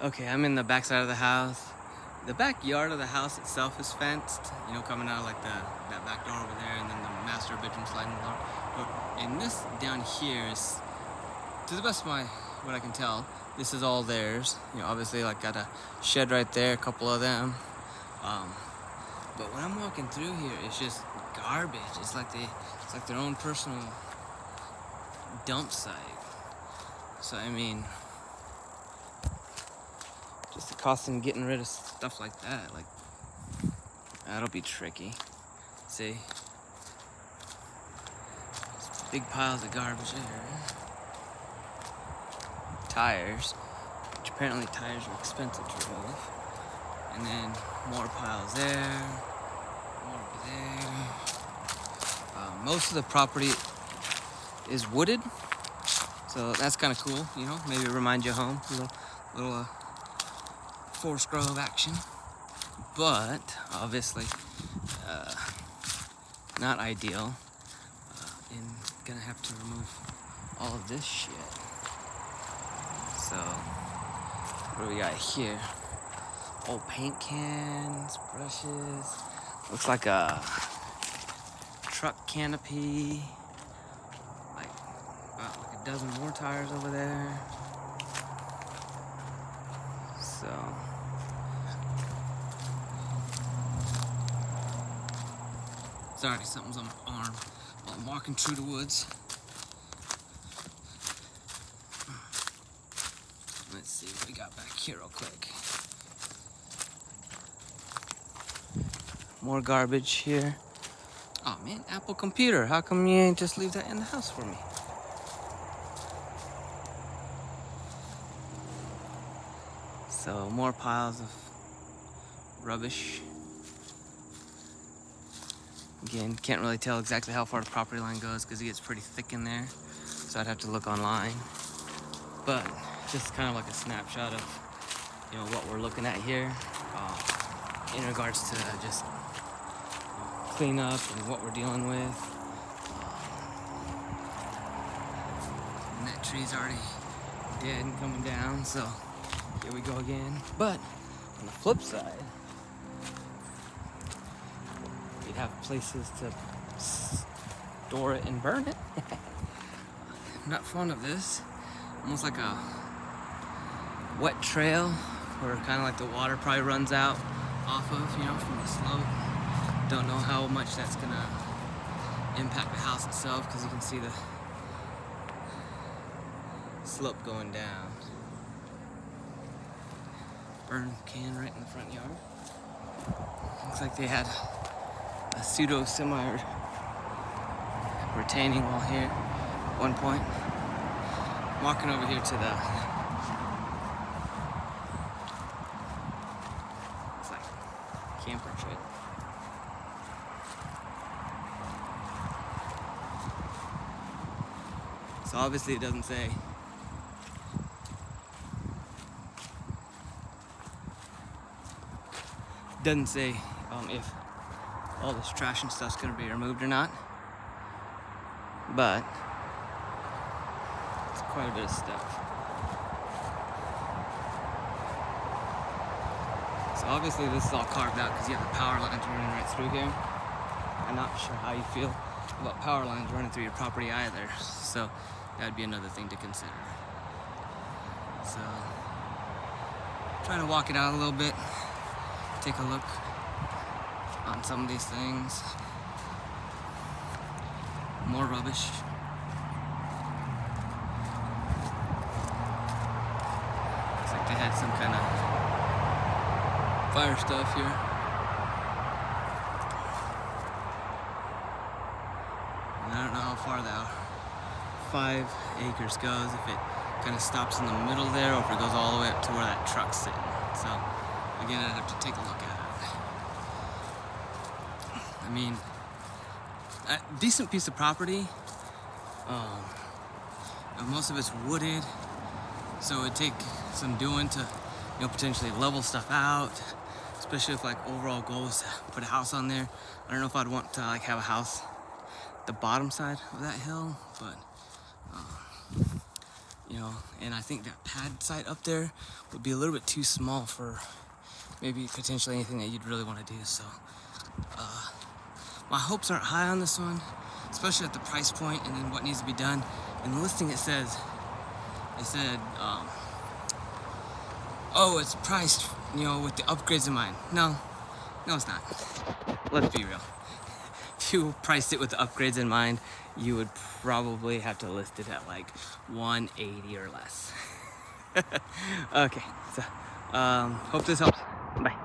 Okay, I'm in the back side of the house. The backyard of the house itself is fenced, you know, coming out of like that back door over there, and then the master bedroom sliding door. And this down here is, to the best of what I can tell, this is all theirs. You know, obviously, like got a shed right there, a couple of them. But when I'm walking through here, it's just garbage. It's like their own personal dump site. So I mean, just the cost in getting rid of stuff like that, like that'll be tricky. See, just big piles of garbage there. Tires, which apparently tires are expensive to remove, and then more piles there, more over there. Most of the property is wooded, so that's kind of cool. You know, maybe remind you of home, little Forest Grove action. But obviously, not ideal. And gonna have to remove all of this shit. So, what do we got here? Old paint cans, brushes. Looks like a truck canopy. Like a dozen more tires over there. So, sorry, something's on my arm while I'm walking through the woods. Let's see what we got back here real quick. More garbage here. Oh man, Apple computer. How come you ain't just leave that in the house for me? So more piles of rubbish. Again, can't really tell exactly how far the property line goes because it gets pretty thick in there. So I'd have to look online. But just kind of like a snapshot of, you know, what we're looking at here in regards to just clean up and what we're dealing with. And that tree's already dead and coming down, so here we go again. But on the flip side, you'd have places to store it and burn it. I'm not fond of this. Almost like a wet trail where kind of like the water probably runs out off of, you know, from the slope. Don't know how much that's gonna impact the house itself because you can see the slope going down. Burn can right in the front yard. Looks like they had a pseudo semi retaining wall here at one point. I'm walking over here to the, it's like camper shit. So obviously it doesn't say if all this trash and stuff's gonna be removed or not, but it's quite a bit of stuff. So obviously this is all carved out because you have the power lines running right through here. I'm not sure how you feel about power lines running through your property either, so that'd be another thing to consider. So trying to walk it out a little bit, take a look on some of these things. More rubbish. Looks like they had some kind of fire stuff here. And I don't know how far that 5 acres goes, if it kind of stops in the middle there or if it goes all the way up to where that truck's sitting. So again, I'd have to take a look at it. I mean, a decent piece of property. Most of it's wooded, so it'd take some doing to, you know, potentially level stuff out. Especially if like overall goal is to put a house on there. I don't know if I'd want to like have a house the bottom side of that hill, but you know, and I think that pad site up there would be a little bit too small for maybe potentially anything that you'd really want to do. So my hopes aren't high on this one, especially at the price point and then what needs to be done. In the listing it said oh, it's priced, you know, with the upgrades in mind. No, it's not. Let's be real. If you priced it with the upgrades in mind, you would probably have to list it at like 180 or less. Okay, so hope this helps. Bye.